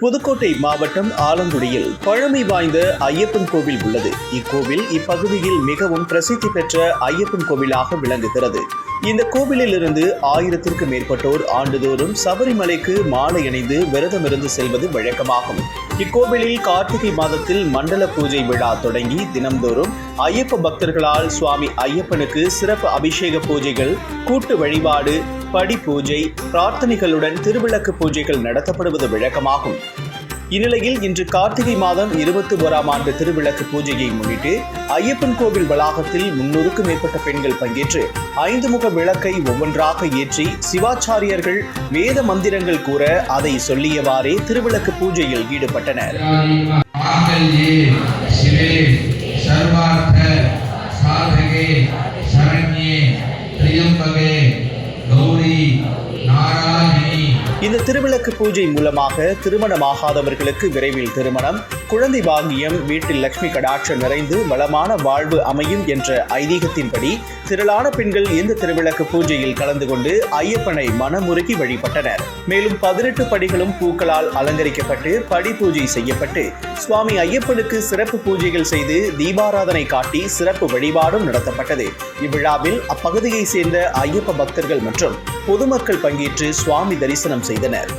புதுக்கோட்டை மாவட்டம் ஆலங்குடியில் பழமை வாய்ந்த ஐயப்பன் கோவில் உள்ளது. இக்கோவில் இப்பகுதியில் மிகவும் பிரசித்தி பெற்ற ஐயப்பன் கோவிலாக விளங்குகிறது. இந்த கோவிலில் இருந்து 1000க்கும் மேற்பட்டோர் ஆண்டுதோறும் சபரிமலைக்கு மாலை அணிந்து விரதமிருந்து செல்வது வழக்கமாகும். இக்கோவிலில் கார்த்திகை மாதத்தில் மண்டல பூஜை விழா தொடங்கி தினம்தோறும் ஐயப்ப பக்தர்களால் சுவாமி ஐயப்பனுக்கு சிறப்பு அபிஷேக பூஜைகள், கூட்டு வழிபாடு, படி பூஜை, பிரார்த்தனைகளுடன் திருவிளக்கு பூஜைகள் நடத்தப்படுவது வழக்கமாகும். இந்நிலையில் இன்று கார்த்திகை மாதம் 21ஆம் ஆண்டு திருவிளக்கு பூஜையை முன்னிட்டு ஐயப்பன் கோவில் வளாகத்தில் 300க்கும் மேற்பட்ட பெண்கள் பங்கேற்று 5 முக விளக்கை ஒவ்வொன்றாக ஏற்றி சிவாச்சாரியர்கள் வேத மந்திரங்கள் கூற அதை சொல்லியவாறே திருவிளக்கு பூஜையில் ஈடுபட்டனர். இந்த திருவிளக்கு பூஜை மூலமாக திருமணமாகாதவர்களுக்கு விரைவில் திருமணம், குழந்தை பாக்கியம், வீட்டில் லட்சுமி கடாட்சம் நிறைந்து வளமான வாழ்வு அமையும் என்ற ஐதீகத்தின்படி திரளான பெண்கள் இந்த திருவிளக்கு பூஜையில் கலந்து கொண்டு ஐயப்பனை மனமுருகி வழிபட்டனர். மேலும் 18 படிகளும் பூக்களால் அலங்கரிக்கப்பட்டு படி பூஜை செய்யப்பட்டு சுவாமி ஐயப்பனுக்கு சிறப்பு பூஜைகள் செய்து தீபாராதனை காட்டி சிறப்பு வழிபாடும் நடத்தப்பட்டது. இவ்விழாவில் அப்பகுதியை சேர்ந்த ஐயப்ப பக்தர்கள் மற்றும் பொதுமக்கள் பங்கேற்று சுவாமி தரிசனம் செய்தனர்.